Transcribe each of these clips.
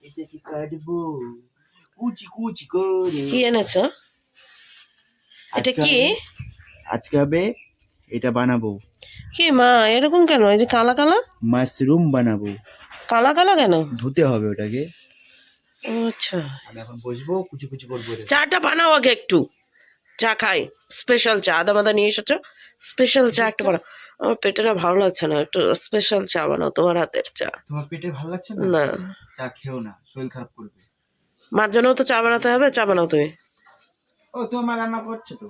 এটাকে কাটবো কুচি কুচি করে। কি এনেছো? এটা কি? আজকে হবে এটা বানাবো। কি মা এরকম কেন? এই যে কালা কালা মাশরুম বানাবো। কালা কালা কেন? ধুতে হবে ওটাকে। আচ্ছা, আমি এখন বসবো, কুচি কুচি করবো। চাটা বানাও আগে একটু, চা খাই। স্পেশাল চা, আদা মাদা নিয়ে এসেছো, স্পেশাল চা একটা বানাও। আমার পেটে না ভালো লাগছে না, একটু স্পেশাল চা বানাও, তোমার হাতের চা। তোমার পেটে ভালো লাগছে না? না, চা খেও না, শরীর খারাপ করবে। মার জন্য তো চা বানাতে হবে, চা বানাও তুমি। ও তোমার মা রান্না করছে তো,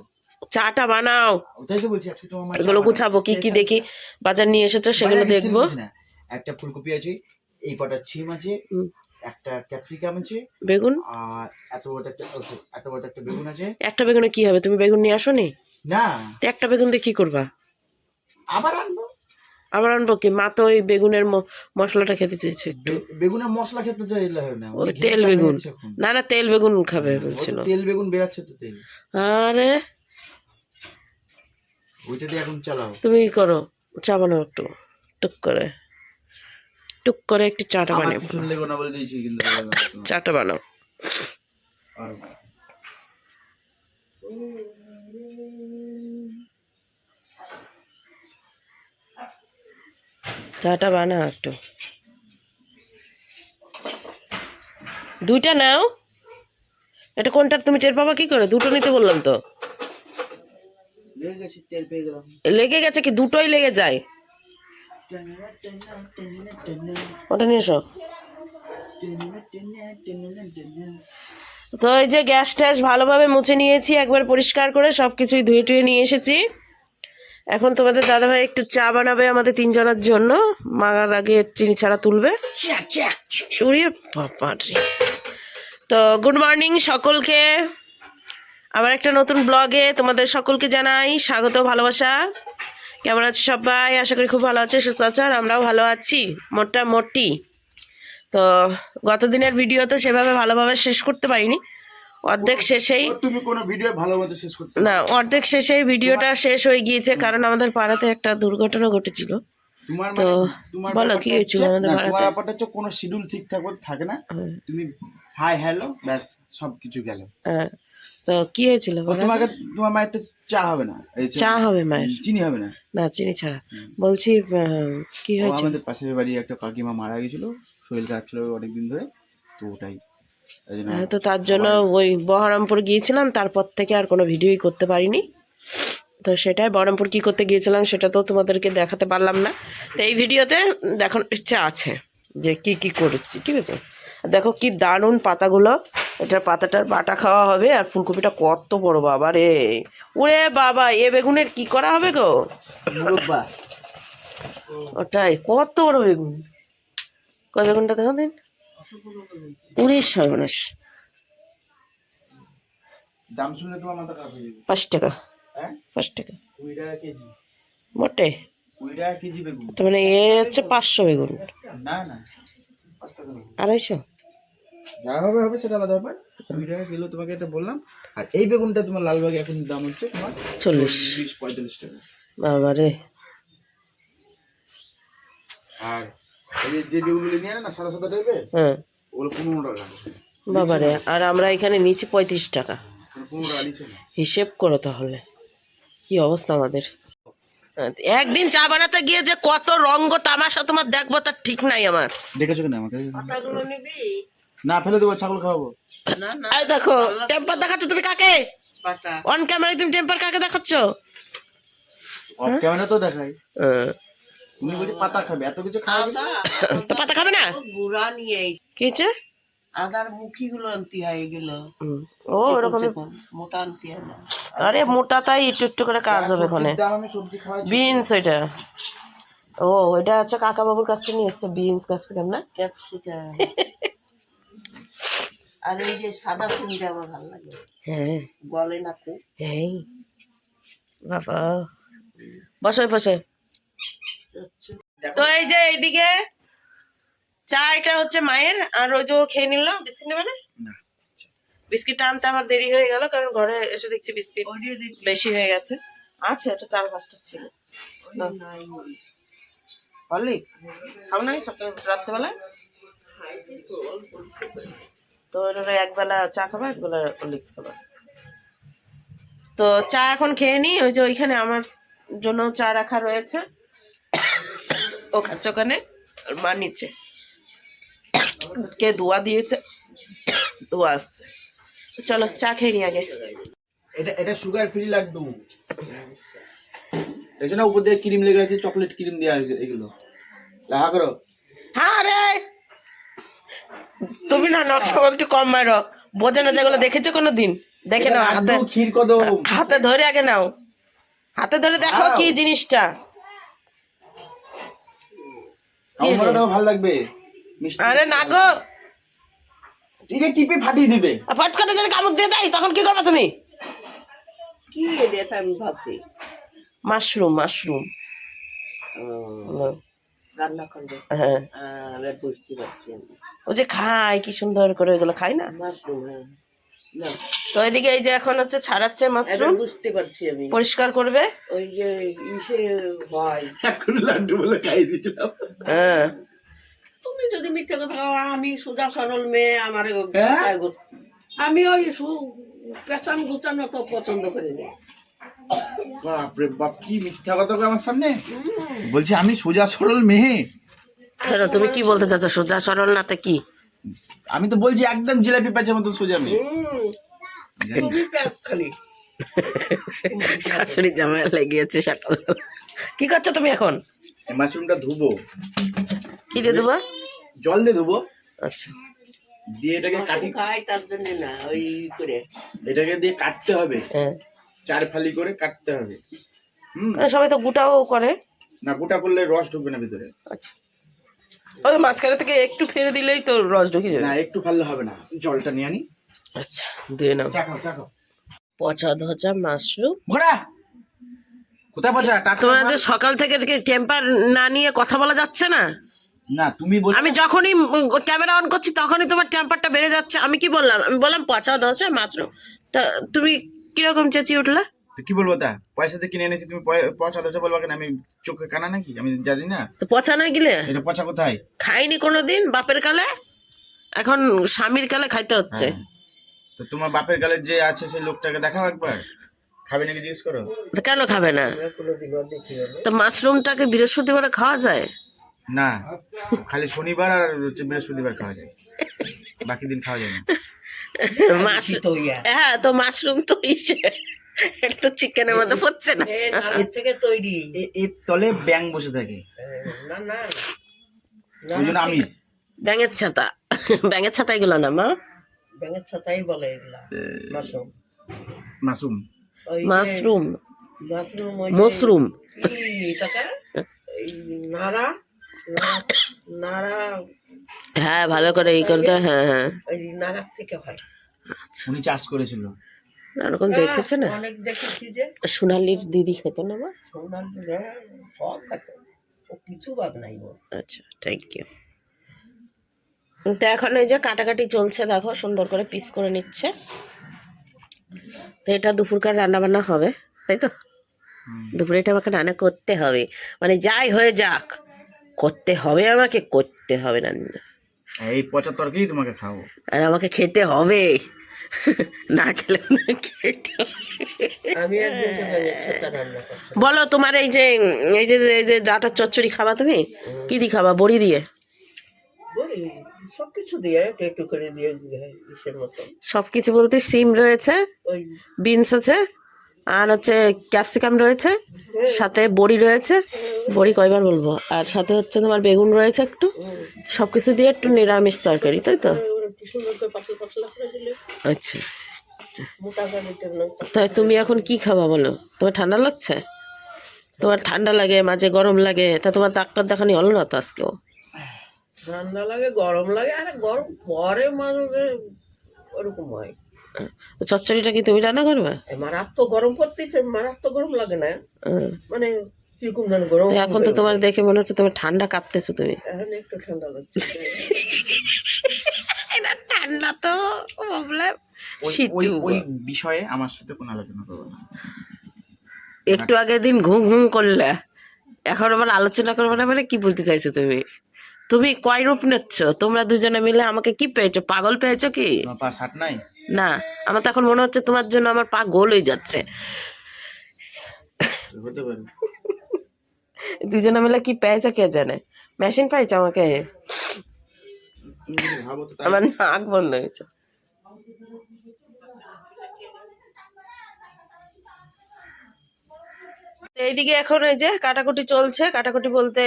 চাটা বানাও। ওটাই তো বলছি, আজকে তোমার মা এগুলো গুছাবো, কি কি দেখি বাজার নিয়ে এসেছো সেগুলো দেখবো। একটা ফুলকপি আছে, এই কটা সিম আছে, একটা ক্যাপসিকাম আছে, বেগুন, আর এত বড় একটা বেগুন আছে। একটা বেগুনে কি হবে? তুমি বেগুন নিয়ে আসোনি? না, তো একটা বেগুন দিয়ে কি করবা? আবার আনবো। আবার আনবো কি? মা তো ওই বেগুনের মশলাটা খেতে চেয়েছে একটু। বেগুনের মশলা খেতে চাইলে হবে না, ওই তেল বেগুন। না না, তেল বেগুন খাবে বলছিল। তেল বেগুন বেরাচ্ছে তো তেল। আরে ওইটা দিয়ে এখন চালাও। তুমি কি করো, চা বানাও একটু, টুক করে টুক করে একটু চাটা বানিয়ে লেগো না বলে দিয়েছি কিন্তু। চাটা বানাও। চাটা বানাও একটু। দুইটা নাও। এটা কোনটা তুমি টের পাবা কি করে? দুটো নিতে বললাম তো। লেগে গেছে কি? দুটোই লেগে যায়। ওটা নিয়ে এসো। তো এই যে গ্যাস ট্যাস ভালোভাবে মুছে নিয়েছি, একবার পরিষ্কার করে সবকিছুই ধুয়ে টুয়ে নিয়ে এসেছি। এখন তোমাদের দাদাভাই একটু চা বানাবে আমাদের তিনজনের জন্য। মাগার আগে চিনি ছাড়া তুলবে। উড়িয়ে বাবারে। তো গুড মর্নিং সকলকে, আবার একটা নতুন ব্লগে তোমাদের সকলকে জানাই স্বাগত, ভালোবাসা। কেমন আছে সবাই? আশা করি খুব ভালো আছে, সুস্থ আছে, আর আমরাও ভালো আছি মোটামুটি। তো গত দিনের ভিডিওতে সেভাবে ভালোভাবে শেষ করতে পারিনি, অর্ধেক শেষেই। তুমি কোনো ভিডিও ভালোভাবে শেষ করতে না, অর্ধেক শেষেই ভিডিওটা শেষ হয়ে গিয়েছে, কারণ আমাদের পাড়াতে একটা দুর্ঘটনা ঘটেছিল। তো বলো কি হয়েছিল আমাদের পাড়াতে? তোমার ব্যাপারটা হচ্ছে কোনো শিডিউল ঠিকঠাক মতো থাকে না, তুমি হাই হ্যালো ব্যাস সব কিছু গেল। হ্যাঁ, তো কি হয়েছিল? তোমাকে তোমার মায়ের তো চা হবে না, চা হবে মায়ের, চিনি হবে না। না চিনি ছাড়া। বলছি কি হয়েছে? আমাদের পাশের বাড়ি একটা কাকিমা মারা গেছিল, শরীর খারাপ ছিল অনেকদিন ধরে, তো ওটাই। হ্যাঁ, তো তার জন্য ওই বহরমপুর গিয়েছিলাম, তারপর থেকে আর কোনো ভিডিওই করতে পারিনি। তো সেটাই, বহরমপুর কী করতে গিয়েছিলাম সেটা তো তোমাদেরকে দেখাতে পারলাম না। তো এই ভিডিওতে দেখানোর ইচ্ছা আছে যে কি কি করেছি, ঠিক আছে? দেখো কি দারুণ পাতাগুলো, এটার পাতাটার বাটা খাওয়া হবে। আর ফুলকপিটা কত বড় বাবা রে, ওরে বাবা, এ বেগুনের কি করা হবে গো? ওটাই, কত বড় বেগুন। কয় বেগুনটা দেখো দিন, 19 দাম শুনলে তোমার মাথা খারাপ হয়ে যাবে। 5 টাকা, হ্যাঁ 5 টাকা 20 টাকা কেজি মোটে। 20 টাকা কেজি বেগুন, তার মানে এ হচ্ছে 500 বেগুন। না না 500 টাকা 250। যা হবে হবে, সেটা আলাদা ব্যাপার। 20 টাকা কিলো তোমাকে এটা বললাম। আর এই বেগুনটা তোমার লালবাগে এখন দাম হচ্ছে তোমার 40-45 টাকা। বাবা রে। আর এই যে বেগুনগুলো নিয়ে না সাদা সাদা টাইপের, হ্যাঁ ওগুলো 15 টাকা। বাবা রে, আর আমরা এখানে নিচে 35 টাকা। 15 টাকা নিচে না। হিসেব করো তাহলে কি অবস্থা আমাদের। একদিন চা বানাতে গিয়ে যে কত রঙ্গ তামাশা তোমার দেখবো তার ঠিক নাই আমার। দেখেছো কিনা আমাকে? পাতাগুলো নিবি না, ফেলে দেবো, ছাগল খাওয়াবো। এই দেখো টেম্পার দেখাচ্ছ তুমি কাকে? অন ক্যামেরায় তুমি টেম্পার কাকে দেখাচ্ছ? অফ ক্যামেরা তো দেখাই। তুমি বলছো পাতা খাবে, এত কিছু খাবে তো পাতা খাবে না? গুড়া নিয়ে কি হচ্ছে? আদার মুখি গুলো আনতে হয় এগুলো। ও এরকম মোটা আনতে হয় না। আরে মোটা, তাই একটু একটু করে কাজ হবে ওখানে। আমি সবজি খাওয়াই। বিনস ওইটা, ও ওইটা হচ্ছে কাকা বাবুর কাছ থেকে নিয়ে এসছে, বিনস ক্যাপসিকাম না? ক্যাপসিকাম। আর এই যে সাদা ফুলটা আমার ভালো লাগে। হ্যাঁ গলে না খুব। হ্যাঁ বাবা, বসে বসে। তো এই যে এইদিকে চা, এটা হচ্ছে মায়ের, আর ওই যে ও খেয়ে নিল। বিস্কিট নেবে না? বিস্কিটটা আনতে আমার দেরি হয়ে গেল, কারণ ঘরে এসে দেখছি বিস্কিট বেশি হয়ে গেছে। আচ্ছা, এটা 4-5টা ছিল। হরলিক্স খাও নাই সকাল রাত্রেবেলা? তো ওরা একবেলা চা খাবা, একবেলা হরলিক্স খাবা। তো চা এখন খেয়ে নি, ওই যে ওইখানে আমার জন্য চা রাখা রয়েছে, ও খাচ্ছে ওখানে, আর মা নিচে কে ধোয়া দিয়েছে, ধোয়া আসছে। চলো চা খেয়ে নি আগে। এটা এটা সুগার ফ্রি লাড্ডু, এই জন্য উপর দিয়ে ক্রিম লেগে আছে, চকলেট ক্রিম দেওয়া এগুলো লাগা করো। হ্যাঁ রে, তুমি না নকশা একটু কম মারো, বোঝে না যেগুলো দেখেছো কোনোদিন? দেখে নাও, হাতে ক্ষীর কদম, হাতে ধরে আগে নাও, হাতে ধরে দেখো কি জিনিসটা। আমার তো ভালো লাগবে মিষ্টি। আরে না গো, এটা টিপে ফাটিয়ে দিবে। ফট করে যদি কামড় দিয়ে যায় তখন কি করবে তুমি? কি এটা আমি ভাবছি মাশরুম, মাশরুম রান্না করবে। হ্যাঁ, আমি বুঝতে পারছি আমি। ও যে খায় কি সুন্দর করে, ওইগুলো খায় না। মাশরুম, হ্যাঁ না তো এদিকে এই যে এখন হচ্ছে ছাড়াচ্ছে মাশরুম, বুঝতে পারছি আমি। পরিষ্কার করবে। ওই যে ইসে হয়, এখন লাড্ডু বলে খাইয়ে দিয়েছিলাম। হ্যাঁ, তুমি যদি মিথ্যা কথা বলো, আমি সোজা সরল মেয়ে, আমার হ্যাঁ? আমি ওই পেঁচান গুচানো তো পছন্দ করি না। বাপরে বাপ, কি মিথ্যা কথা কয় আমার সামনে। বলছি আমি সোজা সরল মেয়ে। কেন তুমি কি বলতে চাচ্ছ? সোজা সরল নাতে কি? আমি তো বলছি একদম জিলাপি প্যাঁচের মতো সোজা মেয়ে। তুমি পেঁচ খালি শাশুড়ি জামাই লেগেছে সকালবেলা। কি করছো তুমি এখন? এই মাশরুমটা ধুবো, কি দিয়ে দেবো? জল দিয়ে ধুবো, আচ্ছা, দিয়ে এটাকে কাটি, খাই তার জন্য না, ওই করে এটাকে দিয়ে কাটতে হবে, হ্যাঁ। 4 ফালি করে কাটতে হবে। সবাই তো গোটাও করে না, গোটা করলে রস ঢুকবে না ভিতরে। আচ্ছা, ওই মাঝখানে থেকে একটু ফেলে দিলেই তো রস ঢুকে যাবে। না, একটু ফাললে হবে না, জলটা নিয়ে আনি। আচ্ছা, দিয়ে নাও। চা খাও, চা খাও। পচা ধচা মাশরুম। ঘোড়া কোথায় পচা? টাটকা তোমার যে মাছ। সকাল থেকে টেম্পার না নিয়ে কথা বলা যাচ্ছে না। না তুমি বল, আমি যখনই ক্যামেরা অন করছি তখনই তোমার টেম্পারটা বেড়ে যাচ্ছে। আমি কি বললাম? আমি বললাম পচা ধচা মাশরুম, তা তুমি কিরকম চেঁচিয়ে উঠলে? তো কি বলবো? তা পয়সা দিয়ে কিনে এনেছি, তুমি পচা ধচা বলবা কেন? আমি চোখে কানা নাকি? আমি জানি না তো পচা না গেলে এটা পচা কোথায়। খাইনি কোনোদিন বাপের কালে, এখন স্বামীর কালে খাইতে হচ্ছে। হ্যাঁ। তো তোমার বাপের গালে যে আছে সেই লোকটাকে দেখাও একবার, খাবে নাকি জিজ্ঞেস করো। তো কেন খাবে না? কোনোদিন দেখি না। তো মাশরুমটাকে বৃহস্পতিবারে খাওয়া যায় না, খালি শনিবার আর হচ্ছে বৃহস্পতিবার খাওয়া যায়, বাকি দিন খাওয়া যায় না। হ্যাঁ, তো মাশরুম তো এটা তো চিকেনের মধ্যে পড়ছে না। এর থেকে তৈরি। এর তলে ব্যাং বসে থাকে, না না ওই জন্য আমিষ। ব্যাঙের ছাতা, ব্যাঙের ছাতা এগুলো না মা, ব্যাঙের ছাতাই বলে এগুলা। মাশরুম, মাশরুম, ওই যে মাশরুম, মাশরুম, ওই যে মশরুম। কি এটাকে? এই নাড়া নাড়া, হ্যাঁ, ভালো করে এই করতে। হ্যাঁ হ্যাঁ, ওই নাড়া থেকে হয়। উনি চাষ করেছিল। এরকম দেখেছে না? অনেক দেখেছি যে সোনালির দিদি খেত না মা? সোনার, হ্যাঁ, সব খাতো, ও কিছু বাদ নাই ওর। আচ্ছা, থ্যাংক ইউ। তো এখন এই যে কাটাকাটি চলছে, দেখো সুন্দর করে পিস করে নিচ্ছে। তো এটা দুপুরকার রান্না বান্না হবে, তাই তো? দুপুরে এটা আমাকে রান্না করতে হবে, মানে যাই হয়ে যাক করতে হবে, আমাকে করতে হবে রান্না, এই পচা তরকারি তোমাকে খাবো, আর আমাকে খেতে হবে, না খেলে খেতে হবে। আমি একদিন যে ব্যাঙের ছাতা রান্না করছি। বলো, তোমার এই যে ডাটার চচ্চড়ি খাবা তুমি? কি দিয়ে খাবা? বড়ি দিয়ে? বলি সবকিছু দিয়ে একটু করে দিয়ে ইসের মতো, সবকিছু বলতে সিম রয়েছে, ওই বিনস আছে, আর হচ্ছে ক্যাপসিকাম রয়েছে, সাথে বড়ি রয়েছে, বড়ি কয়বার বলবো, আর সাথে হচ্ছে তোমার বেগুন রয়েছে একটু, সবকিছু দিয়ে একটু নিরামিষ তরকারি, তাই তো? ওরা কি সুন্দর করে পাতলা পাতলা করে দিলে আচ্ছা, মোটা করে দিতে না। তাই তুমি এখন কি খাবা বলো? তোমার ঠান্ডা লাগছে? তোমার ঠান্ডা লাগে, মাঝে গরম লাগে, তা তোমার ডাক্তার দেখানি হলো না তো আজকেও? ঠান্ডা লাগে, গরম লাগে, আরে গরম পরে মানুষের ওরকম হয়। তো চচ্চড়িটা কি তুমি রান্না করবে? মারাত্মক গরম পড়তেছে, মারাত্মক গরম লাগে না, হুম। মানে কিরকম যেন গরম। তো এখন তো তোমার দেখে মনে হচ্ছে তোমার ঠান্ডা কাঁপতেছো তুমি। এখন একটু ঠান্ডা লাগছে। এটা ঠান্ডা তো প্রবলেম। ওই ওই বিষয়ে আমার সাথে কোনো আলোচনা করবো না। একটু আগের দিন ঘুম ঘুম করলে, এখন আবার আলোচনা করবে না, মানে কি বলতে চাইছো তুমি? তুমি কয় রূপ নিচ্ছ? তোমরা দুজনে মিলে আমাকে কি পেয়েছো? পাগল পেয়েছো কি? তোমার পা ষাট নাই? না, আমার তো এখন মনে হচ্ছে তোমার জন্য আমার পা গোল হয়ে যাচ্ছে। হতে পারে। দুজনে মিলে কি পেয়েছো কে জানে? মেশিন পাইছো আমাকে? তুমি যদি ভাবো তো তাই। আমার নাক বন্ধ হয়েছে। এইদিকে এখন এই যে কাটাকুটি চলছে। কাটাকুটি বলতে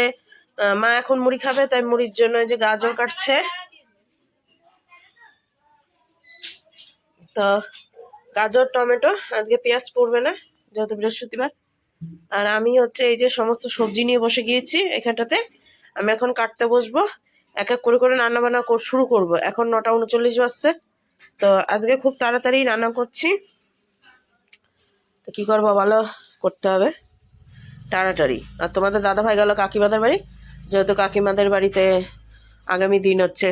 মা এখন মুড়ি খাবে, তাই মুড়ির জন্য এই যে গাজর কাটছে। তো গাজর টমেটো, আজকে পেঁয়াজ পড়বে না যেহেতু বৃহস্পতিবার। আর আমি হচ্ছে এই যে সমস্ত সবজি নিয়ে বসে গিয়েছি এখানটাতে। আমি এখন কাটতে বসবো, এক এক করে করে রান্না বান্না শুরু করব। এখন 9:39 বাজছে। তো আজকে খুব তাড়াতাড়ি রান্না করছি। তো কি করবো বলো, করতে হবে তাড়াতাড়ি। আর তোমাদের দাদা ভাই গেল কাকিমাদের বাড়ি, যেহেতু কাকিমাদের বাড়িতে আগামী দিন হচ্ছে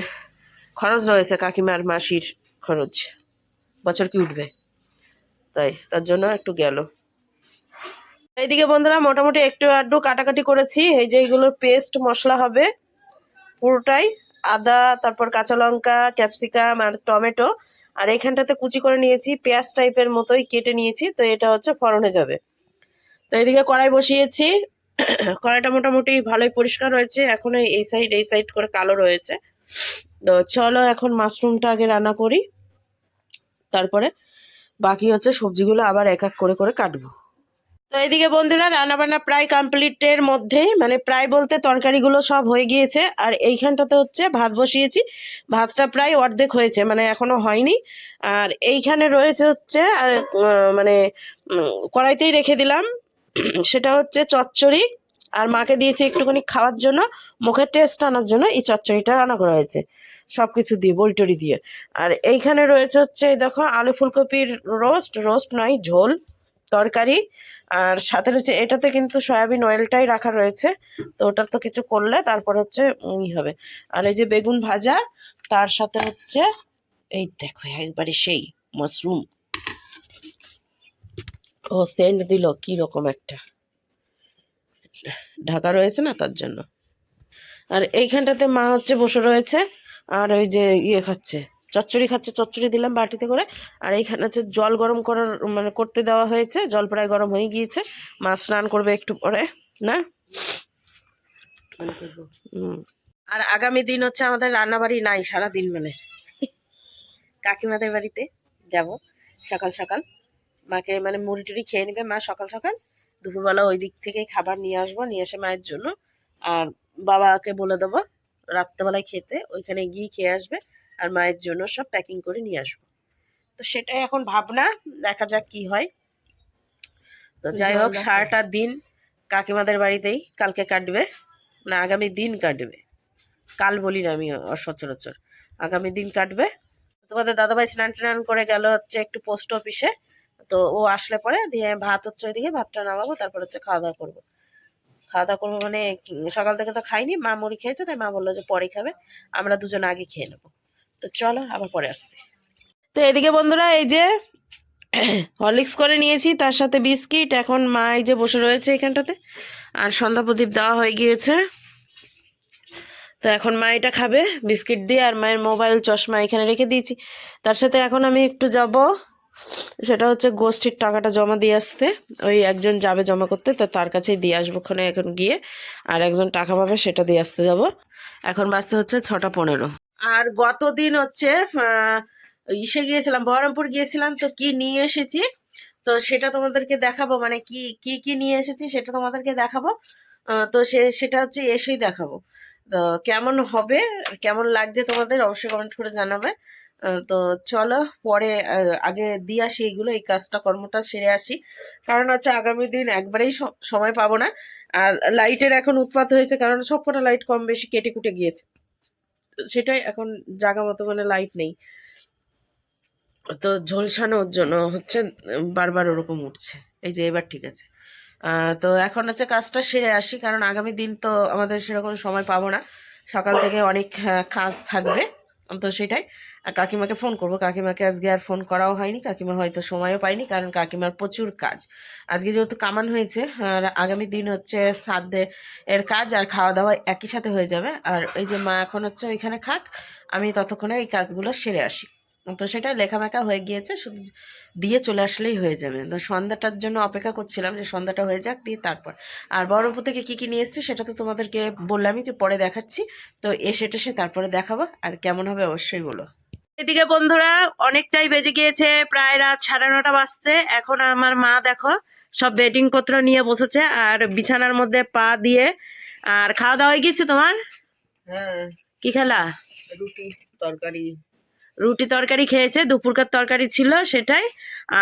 খরচ রয়েছে, কাকিমার মাসির খরচ, বছর কি উঠবে, তাই তার জন্য একটু গেল। এইদিকে বন্ধুরা মোটামুটি একটু আধটু কাটাকাটি করেছি। এই যে এইগুলোর পেস্ট মশলা হবে পুরোটাই, আদা, তারপর কাঁচা লঙ্কা, ক্যাপসিকাম আর টমেটো। আর এখানটাতে কুচি করে নিয়েছি, পেঁয়াজ টাইপের মতোই কেটে নিয়েছি। তো এটা হচ্ছে ফোড়নে যাবে। তো এদিকে কড়াই বসিয়েছি। কড়াইটা মোটামুটি ভালোই পরিষ্কার হয়েছে, এখন এই সাইড করে কালো রয়েছে। তো চলো এখন মাশরুমটা আগে রান্না করি, তারপরে বাকি হচ্ছে সবজিগুলো আবার এক এক করে করে কাটবো। তো এইদিকে বন্ধুরা রান্নাবান্না প্রায় কমপ্লিটের মধ্যেই, মানে প্রায় বলতে তরকারিগুলো সব হয়ে গিয়েছে। আর এইখানটাতে হচ্ছে ভাত বসিয়েছি, ভাতটা প্রায় অর্ধেক হয়েছে, মানে এখনো হয়নি। আর এইখানে রয়েছে হচ্ছে মানে কড়াইতেই রেখে দিলাম, সেটা হচ্ছে চচ্চড়ি। আর মাকে দিয়েছি একটুখানি খাওয়ার জন্য, মুখের টেস্ট আনার জন্য এই চচ্চড়িটা রান্না করা হয়েছে সব কিছু দিয়ে, বড়িটড়ি দিয়ে। আর এইখানে রয়েছে হচ্ছে দেখো আলু ফুলকপির রোস্ট নয় ঝোল তরকারি। আর সাথে রয়েছে এটাতে কিন্তু সয়াবিন অয়েলটাই রাখা রয়েছে, তো ওটার তো কিছু করলে তারপর হচ্ছে হবে। আর এই যে বেগুন ভাজা, তার সাথে হচ্ছে এই দেখো একবারে সেই মাশরুম। ও সেন্ট দিল কি রকম একটা, ঢাকা রয়েছে না তার জন্য। আর এইখানটাতে মা হচ্ছে বসে রয়েছে, আর ওই যে খাচ্ছে, চচ্চড়ি খাচ্ছে। চচ্চড়ি দিলাম বাটিতে করে। আর এইখানে হচ্ছে জল গরম করার মানে করতে দেওয়া হয়েছে, জল প্রায় গরম হয়ে গিয়েছে। মা স্নান করবে একটু পরে না। আর আগামী দিন হচ্ছে আমাদের রান্নাবাড়ি নাই সারাদিন, মানে কাকিমাদের বাড়িতে যাব সকাল সকাল। মাকে মানে মুড়ি টুড়ি খেয়ে নেবে মা সকাল সকাল। দুপুরবেলা ওই দিক থেকেই খাবার নিয়ে আসবো, নিয়ে এসে মায়ের জন্য। আর বাবাকে বলে দেবো রাত্রেবেলায় খেতে, ওইখানে গিয়ে খেয়ে আসবে। আর মায়ের জন্য সব প্যাকিং করে নিয়ে আসবো। তো সেটাই এখন ভাবনা, দেখা যাক কি হয়। তো যাই হোক সারাটা দিন কাকিমাদের বাড়িতেই কালকে কাটবে, না আগামী দিন কাটবে, কাল বলি না আমি সচরাচর, আগামী দিন কাটবে। তোমাদের দাদাভাই স্নান টান করে গেল হচ্ছে একটু পোস্ট অফিসে। তো ও আসলে পরে দিয়ে ভাত হচ্ছে ওইদিকে, ভাতটা নামাবো, তারপর হচ্ছে খাওয়া দাওয়া করবো। খাওয়া দাওয়া করবো মানে সকাল থেকে তো খাইনি, মা মুড়ি খেয়েছে, তাই মা বললো যে পরে খাবে, আমরা দুজন আগে খেয়ে নেবো। তো চলো আবার পরে আসছি। তো এদিকে বন্ধুরা এই যে হরলিক্স করে নিয়েছি, তার সাথে বিস্কিট। এখন মা এই যে বসে রয়েছে এখানটাতে, আর সন্ধ্যা প্রদীপ দেওয়া হয়ে গিয়েছে। তো এখন মা এটা খাবে বিস্কিট দিয়ে। আর মায়ের মোবাইল চশমা এখানে রেখে দিয়েছি। তার সাথে এখন আমি একটু যাব, সেটা হচ্ছে গোষ্ঠীর টাকাটা জমা দিয়ে আসতে। ওই একজন যাবে জমা করতে, তো তার কাছেই দিয়ে আসবো ওখানে এখন গিয়ে। আর একজন টাকা পাবে, সেটা দিয়ে আসতে যাব। এখন বাজতে হচ্ছে 6:15। আর গতদিন হচ্ছে ইসে গিয়েছিলাম, বহরমপুর গিয়েছিলাম। তো কি নিয়ে এসেছি তো সেটা তোমাদেরকে দেখাবো, মানে কি কি কি নিয়ে এসেছি সেটা তোমাদেরকে দেখাবো। তো সেটা হচ্ছে এসেই দেখাবো। তো কেমন হবে, কেমন লাগছে তোমাদের অবশ্যই কমেন্ট করে জানাবে। তো চলো পরে আগে দিয়ে আসি এইগুলো, এই কাজটা কর্মটা সেরে আসি, কারণ হচ্ছে আগামী দিন একবারেই সময় পাবো না। আর লাইটের এখন উৎপাত হয়েছে, কারণ সবকটা লাইট কম বেশি কেটে কুটে গিয়েছে, সেটাই এখন জাগা মতো মানে লাইট নেই। তো ঝলসানোর জন্য হচ্ছে বারবার ওরকম উঠছে। এই যে এবার ঠিক আছে। তো এখন হচ্ছে কাজটা সেরে আসি, কারণ আগামী দিন তো আমাদের সেরকম সময় পাবো না, সকাল থেকে অনেক কাজ থাকবে। তো সেটাই কাকিমাকে ফোন করব। কাকিমাকে আজকে আর ফোন করাও হয়নি, কাকিমা হয়তো সময়ও পায়নি, কারণ কাকিমার প্রচুর কাজ। আজকে যেহেতু কামান হয়েছে, আর আগামী দিন হচ্ছে শ্রাদ্ধের এর কাজ আর খাওয়া দাওয়া একই সাথে হয়ে যাবে। আর এই যে মা এখন হচ্ছে ওইখানে খাক, আমি ততক্ষণে এই কাজগুলো সেরে আসি। তো সেটা লেখামেখা হয়ে গিয়েছে, শুধু দিয়ে চলে আসলেই হয়ে যাবে। তো সন্ধ্যাটার জন্য অপেক্ষা করছিলাম যে সন্ধ্যাটা হয়ে যাক, দিয়ে তারপর। আর বহরমপুর থেকে কী কী নিয়ে এসেছি সেটা তো তোমাদেরকে বললামই যে পরে দেখাচ্ছি। তো এসে টেসে তারপরে দেখাবো, আর কেমন হবে অবশ্যই বলো। এদিকে বন্ধুরা অনেকটাই বেজে গিয়েছে, প্রায় রাত 9:30 বাজছে। এখন আমার মা দেখো সব বেডিং পত্র নিয়ে বসেছে আর বিছানার মধ্যে পা দিয়ে। আর খাওয়া দাওয়া হয়ে গিয়েছে তোমার? হ্যাঁ, কি খেলা? রুটি তরকারি। রুটি তরকারি খেয়েছে, দুপুরকার তরকারি ছিল সেটাই।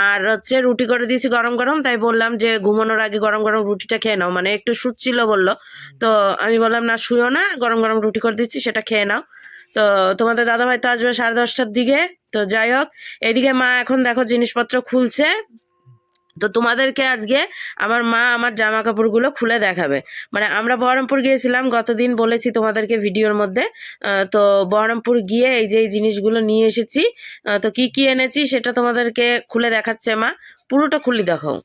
আর হচ্ছে রুটি করে দিয়েছি গরম গরম, তাই বললাম যে ঘুমানোর আগে গরম গরম রুটিটা খেয়ে নাও, মানে একটু শুচ্ছিল বললো। তো আমি বললাম না শুইও না, গরম গরম রুটি করে দিচ্ছি, সেটা খেয়ে নাও। তো তোমাদের দাদাভাই তো আসবে 10:30টার দিকে। তো যাই হোক, এদিকে মা এখন দেখো জিনিসপত্র খুলছে। তো তোমাদেরকে আজকে আমার মা আমার জামা কাপড়গুলো খুলে দেখাবে। মানে আমরা বহরমপুর গিয়েছিলাম গতদিন, বলেছি তোমাদেরকে ভিডিওর মধ্যে। তো বহরমপুর গিয়ে এই যে এই জিনিসগুলো নিয়ে এসেছি। তো কি কি এনেছি সেটা তোমাদেরকে খুলে দেখাচ্ছে মা। পুরোটা খুলে দেখাও,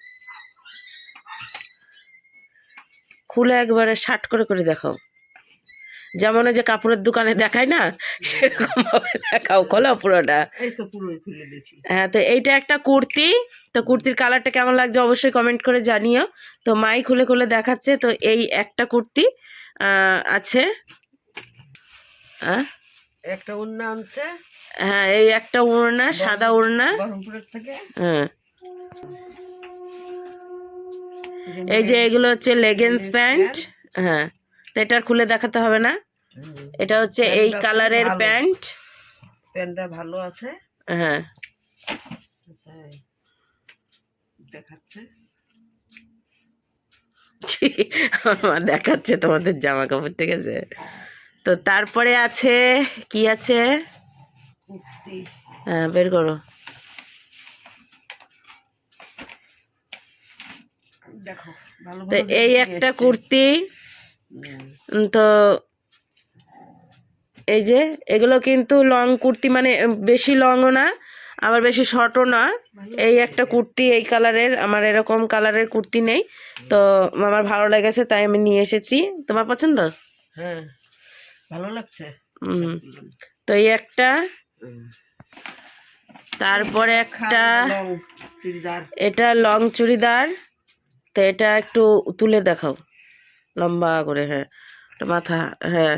খুলে একবারে শার্ট করে করে দেখাও, যেমন ওই যে কাপড়ের দোকানে দেখায় না, সেরকম ভাবে দেখাও, খোলো পুরোটা। এই তো পুরোই খুলে দিয়েছি। হ্যাঁ, তো এইটা একটা কুর্তি। তো কুর্তির কালারটা কেমন লাগছে অবশ্যই কমেন্ট করে জানিও। তো মাই খুলে খুলে দেখাচ্ছে। তো এই একটা কুর্তি আছে। একটা ওড়না আনছে। হ্যাঁ, এই একটা ওড়না, সাদা ওড়না। বহরমপুরের থেকে। হ্যাঁ, এই যে এগুলো হচ্ছে লেগিংস প্যান্ট। হ্যাঁ, তো এটা আর খুলে দেখাতে হবে না। এটা হচ্ছে এই কালারের প্যান্ট। প্যান্টটা ভালো আছে। হ্যাঁ, দেখাচ্ছে। আমার মা দেখাচ্ছে তোমাদের জামা কাপড়, ঠিক আছে। তো তারপরে আছে কি আছে, কুর্তি। হ্যাঁ বের করো। দেখো ভালো তো ভালো এই একটা কুর্তি। তো এই যে এগুলো কিন্তু লং কুর্তি, মানে বেশি লংও না আবার বেশি শর্টও না। এই একটা কুর্তি এই কালারের, আমার এরকম কালারের কুর্তি নেই, তো আমার ভালো লেগেছে তাই আমি নিয়ে এসেছি। তোমার পছন্দ? হ্যাঁ, ভালো লাগছে। তো এই একটা, তারপরে একটা, এটা লং চুড়িদার। তো এটা একটু তুলে দেখাও লম্বা করে। হ্যাঁ, মাথা। হ্যাঁ,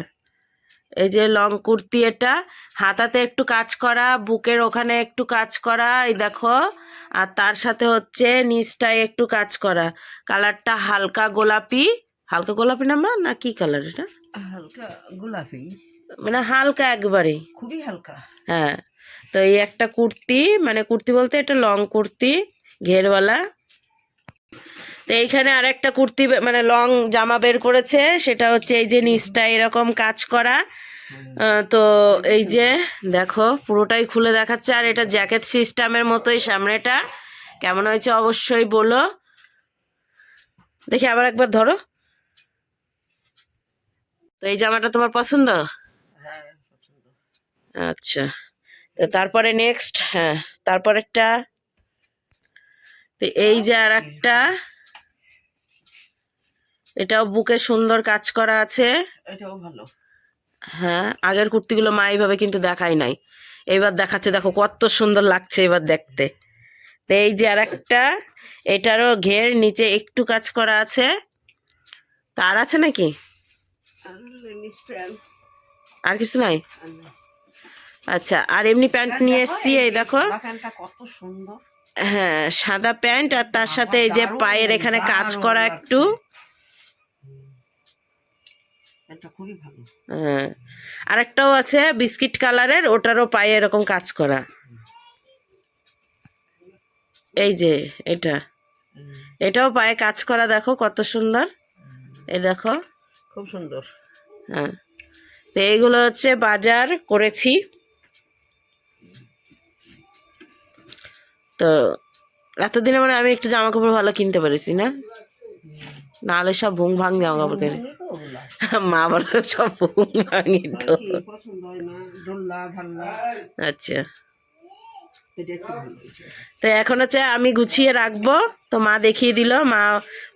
এই যে লং কুর্তি, এটা হাতাতে একটু কাজ করা, বুকের ওখানে একটু কাজ করা, এই দেখো। আর তার সাথে হচ্ছে নিচটায় একটু কাজ করা। কালারটা হালকা গোলাপি। হালকা গোলাপি না মা, না কি কালার এটা? হালকা গোলাপি, মানে হালকা একবারে, খুবই হালকা। হ্যাঁ। তো এই একটা কুর্তি, মানে কুর্তি বলতে এটা লং কুর্তি ঘেরওয়ালা। তো এইখানে আরেকটা কুর্তি, মানে লং জামা বের করেছে, সেটা হচ্ছে এই যে নিচটা এরকম কাজ করা। তো এই যে দেখো পুরোটাই খুলে দেখাচ্ছে। আর এটা জ্যাকেট সিস্টেমের মতোই সামনেটা। কেমন হয়েছে অবশ্যই বলো। দেখি আবার একবার ধরো। তো এই জামাটা তোমার পছন্দ? হ্যাঁ, পছন্দ। আচ্ছা, তো তারপরে নেক্সট, হ্যাঁ তারপর একটা। তো এই যে আর একটা, এটাও বুকে সুন্দর কাজ করা আছে। এটাও ভালো। হ্যাঁ, আগের কুর্তিগুলো মা এইভাবে কিন্তু দেখাই নাই, এইবার দেখাচ্ছে। দেখো কত সুন্দর লাগছে এবার দেখতে। তো এই যে আর একটা, এটারও ঘের নিচে একটু কাজ করা আছে। তার আছে নাকি আর কিছু নাই? আচ্ছা, আর এমনি প্যান্ট নিয়ে এসছি, এই দেখো। প্যান্টটা কত সুন্দর। হ্যাঁ, সাদা প্যান্ট, আর তার সাথে এই যে পায়ের এখানে কাজ করা একটু। এটা খুবই ভালো। হ্যাঁ, আরেকটাও আছে বিস্কিট কালারের, ওটারও পায়ে এরকম কাজ করা। এই যে এটা, এটাও পায়ে কাজ করা, দেখো কত সুন্দর। এই দেখো, খুব সুন্দর। হ্যাঁ। তো এইগুলো হচ্ছে বাজার করেছি। তো এতদিনে মানে আমি একটু জামা কাপড় ভালো কিনতে পেরেছি না। নাহলে সব ভুং ভাং জামা কাপড় কেনে মা বলে সব ভুং ভাঙি তো পছন্দ হয় না, ডোল্লা ঢাল্লা আচ্ছা এটা একটু ভালো হয়েছে। তো এখন হচ্ছে আমি গুছিয়ে রাখবো, তো মা দেখিয়ে দিল,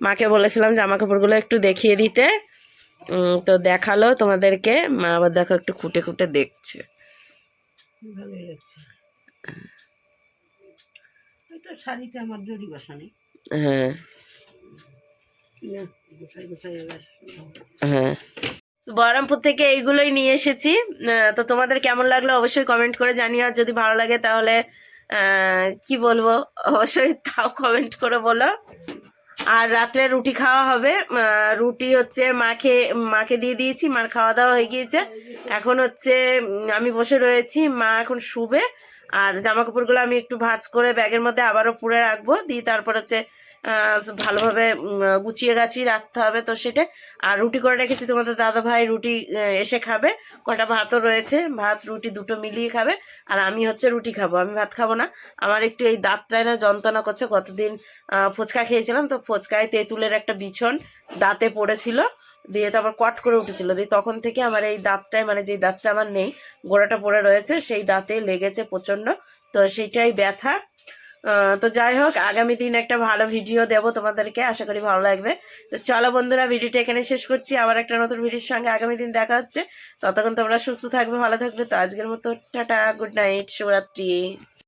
মাকে বলেছিলাম জামা কাপড়গুলো একটু দেখিয়ে দিতে, তো দেখালো তোমাদেরকে। মা আবার দেখো একটু খুঁটে খুঁটে দেখছে। ভালোই লাগছে। এটা শাড়িটা আমার জরি বসানি হ্যাঁ না, গোছাই গোছাই এবার হ্যাঁ, বহরমপুর থেকে এইগুলোই নিয়ে এসেছি। তো তোমাদের কেমন লাগলো অবশ্যই কমেন্ট করে জানিও, আর যদি ভালো লাগে তাহলে কি বলবো অবশ্যই তাও কমেন্ট করে বলো। আর রাত্রে রুটি খাওয়া হবে, রুটি হচ্ছে মাকে দিয়ে দিয়েছি, মার খাওয়া দাওয়া হয়ে গিয়েছে। এখন হচ্ছে আমি বসে রয়েছি, মা এখন শুবে। আর জামা কাপড়গুলো আমি একটু ভাঁজ করে ব্যাগের মধ্যে আবারও পুরে রাখবো, দিয়ে তারপর হচ্ছে ভালোভাবে গুছিয়ে গাছিয়ে রাখতে হবে, তো সেটা। আর রুটি করে রেখেছি, তোমাদের দাদা ভাই রুটি এসে খাবে, কটা ভাতও রয়েছে, ভাত রুটি দুটো মিলিয়ে খাবে। আর আমি হচ্ছে রুটি খাবো, আমি ভাত খাবো না। আমার একটু এই দাঁতটায় না যন্ত্রণা করছে, কতদিন ফুচকা খেয়েছিলাম, তো ফুচকায় তেঁতুলের একটা বিছন দাঁতে পড়েছিল, দিয়ে তারপর কট করে উঠেছিল, দিয়ে তখন থেকে আমার এই দাঁতটায়, মানে যে দাঁতটা আমার নেই, গোড়াটা পড়ে রয়েছে, সেই দাঁতে লেগেছে প্রচন্ড, তো সেইটাই ব্যথা। তো যাই হোক, আগামী দিন একটা ভালো ভিডিও দেবো তোমাদেরকে, আশা করি ভালো লাগবে। তো চলো বন্ধুরা, ভিডিওটা এখানে শেষ করছি, আবার একটা নতুন ভিডিওর সঙ্গে আগামী দিন দেখা হচ্ছে। ততক্ষণ তোমরা সুস্থ থাকবে, ভালো থাকবে। তো আজকের মতো টাটা, গুড নাইট, শুভরাত্রি।